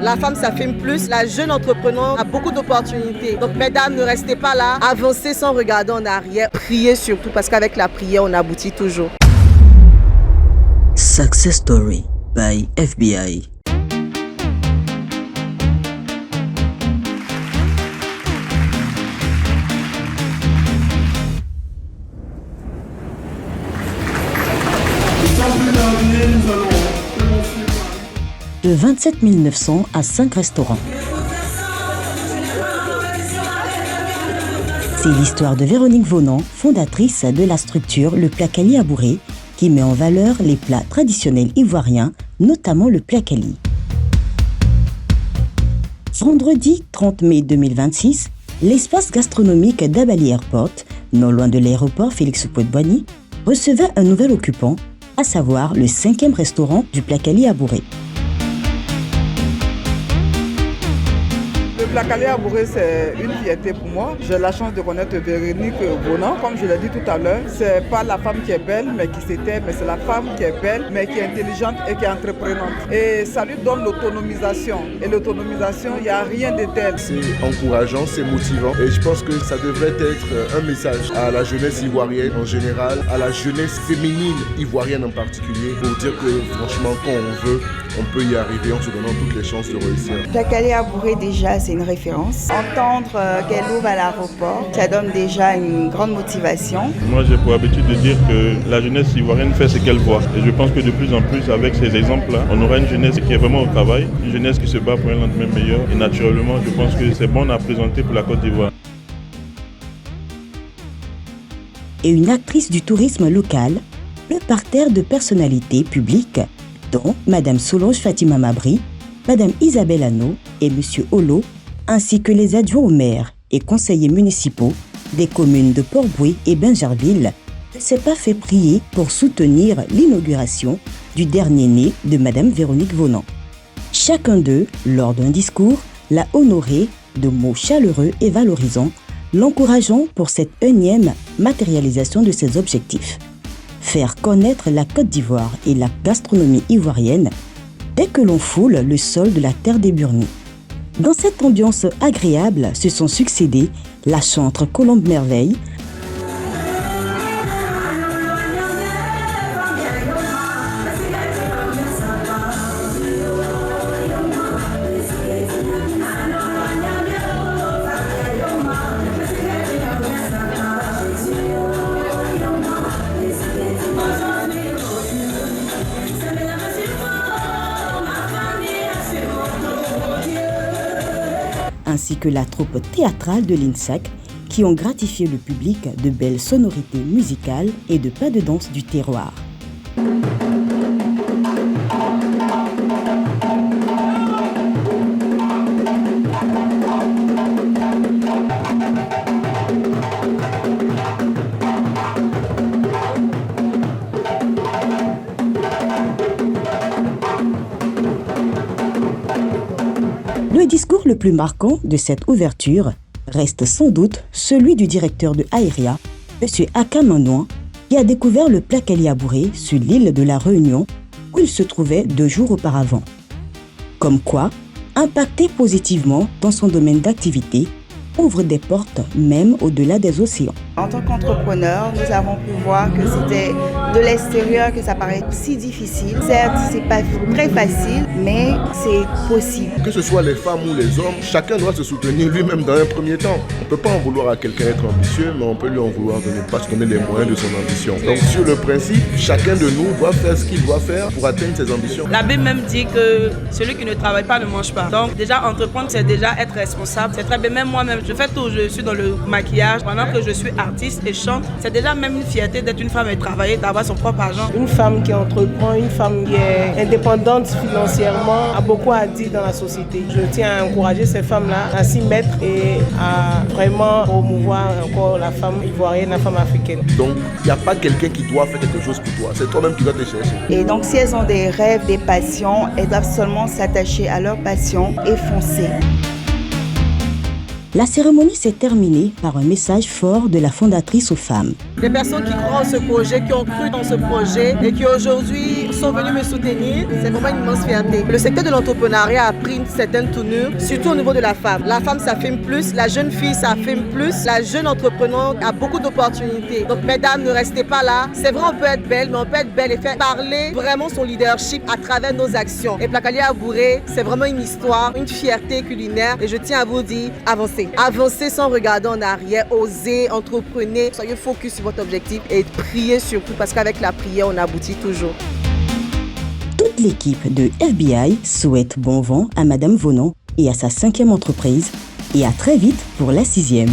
La femme s'affirme plus, la jeune entrepreneur a beaucoup d'opportunités. Donc mesdames, ne restez pas là, avancez sans regarder en arrière, priez surtout parce qu'avec la prière, on aboutit toujours. Success Story by FBI. De 27 900 à 5 restaurants. C'est l'histoire de Véronique Vonan, fondatrice de la structure Le Placali à Bourré, qui met en valeur les plats traditionnels ivoiriens, notamment le placali. Vendredi 30 mai 2026, l'espace gastronomique d'Abali Airport, non loin de l'aéroport Félix Houphouët-Boigny, recevait un nouvel occupant, à savoir le 5e restaurant du Placali à Bourré. Le Placali à Bourré, c'est une fierté pour moi. J'ai la chance de connaître Véronique Vonan. Comme je l'ai dit tout à l'heure, c'est pas la femme qui est belle, mais qui s'était, mais c'est la femme qui est belle, mais qui est intelligente et qui est entreprenante. Et ça lui donne l'autonomisation. Et l'autonomisation, il n'y a rien de tel. C'est encourageant, c'est motivant. Et je pense que ça devrait être un message à la jeunesse ivoirienne en général, à la jeunesse féminine ivoirienne en particulier, pour dire que franchement, quand on veut, on peut y arriver en se donnant toutes les chances de réussir. Placali à Bourré, déjà, c'est une référence. Entendre qu'elle ouvre à l'aéroport, ça donne déjà une grande motivation. Moi, j'ai pour habitude de dire que la jeunesse ivoirienne fait ce qu'elle voit. Et je pense que de plus en plus, avec ces exemples-là, on aura une jeunesse qui est vraiment au travail, une jeunesse qui se bat pour un lendemain meilleur. Et naturellement, je pense que c'est bon à présenter pour la Côte d'Ivoire. Et une actrice du tourisme local, le parterre de personnalités publiques, dont Madame Solange Fatima Mabri, Madame Isabelle Hanot et Monsieur Olo, ainsi que les adjoints au maire et conseillers municipaux des communes de Port-Bouët et Bingerville, ne s'est pas fait prier pour soutenir l'inauguration du dernier né de Madame Véronique Vonan. Chacun d'eux, lors d'un discours, l'a honoré de mots chaleureux et valorisants, l'encourageant pour cette énième matérialisation de ses objectifs. Faire connaître la Côte d'Ivoire et la gastronomie ivoirienne dès que l'on foule le sol de la terre des Burnis. Dans cette ambiance agréable se sont succédés la chantre Colombe Merveille, ainsi que la troupe théâtrale de l'INSAC qui ont gratifié le public de belles sonorités musicales et de pas de danse du terroir. Le discours le plus marquant de cette ouverture reste sans doute celui du directeur de Aéria, M. Aka Manouan, qui a découvert le Placali à Bourré sur l'île de la Réunion où il se trouvait 2 jours auparavant. Comme quoi, impacter positivement dans son domaine d'activité ouvre des portes même au-delà des océans. En tant qu'entrepreneur, nous avons pu voir que c'était de l'extérieur que ça paraît si difficile. Certes, c'est pas très facile, mais c'est possible. Que ce soit les femmes ou les hommes, chacun doit se soutenir lui-même dans un premier temps. On ne peut pas en vouloir à quelqu'un d'être ambitieux, mais on peut lui en vouloir de ne pas se donner les moyens de son ambition. Donc sur le principe, chacun de nous doit faire ce qu'il doit faire pour atteindre ses ambitions. La Bible même dit que celui qui ne travaille pas ne mange pas. Donc déjà entreprendre, c'est déjà être responsable. C'est très bien, même moi-même, je fais tout, je suis dans le maquillage pendant que je suis artiste et chante. C'est déjà même une fierté d'être une femme et travailler, d'avoir son propre argent. Une femme qui entreprend, une femme qui est indépendante financièrement, a beaucoup à dire dans la société. Je tiens à encourager ces femmes-là à s'y mettre et à vraiment promouvoir encore la femme ivoirienne, la femme africaine. Donc il n'y a pas quelqu'un qui doit faire quelque chose pour toi, c'est toi-même qui dois te chercher. Et donc si elles ont des rêves, des passions, elles doivent seulement s'attacher à leurs passions et foncer. La cérémonie s'est terminée par un message fort de la fondatrice aux femmes. Des personnes qui croient en ce projet, qui ont cru dans ce projet et qui aujourd'hui sont venus me soutenir, c'est vraiment une immense fierté. Le secteur de l'entrepreneuriat a pris une certaine tournure, surtout au niveau de la femme. La femme s'affirme plus, la jeune fille s'affirme plus, la jeune entrepreneur a beaucoup d'opportunités. Donc mesdames, ne restez pas là. C'est vrai, on peut être belle, mais on peut être belle et faire parler vraiment son leadership à travers nos actions. Et Placalia à Bourré, c'est vraiment une histoire, une fierté culinaire. Et je tiens à vous dire, avancez. Avancez sans regarder en arrière, osez, entreprenez, soyez focus sur votre objectif et priez surtout parce qu'avec la prière, on aboutit toujours. Toute l'équipe de FBI souhaite bon vent à Madame Vonon et à sa 5e entreprise et à très vite pour la 6e.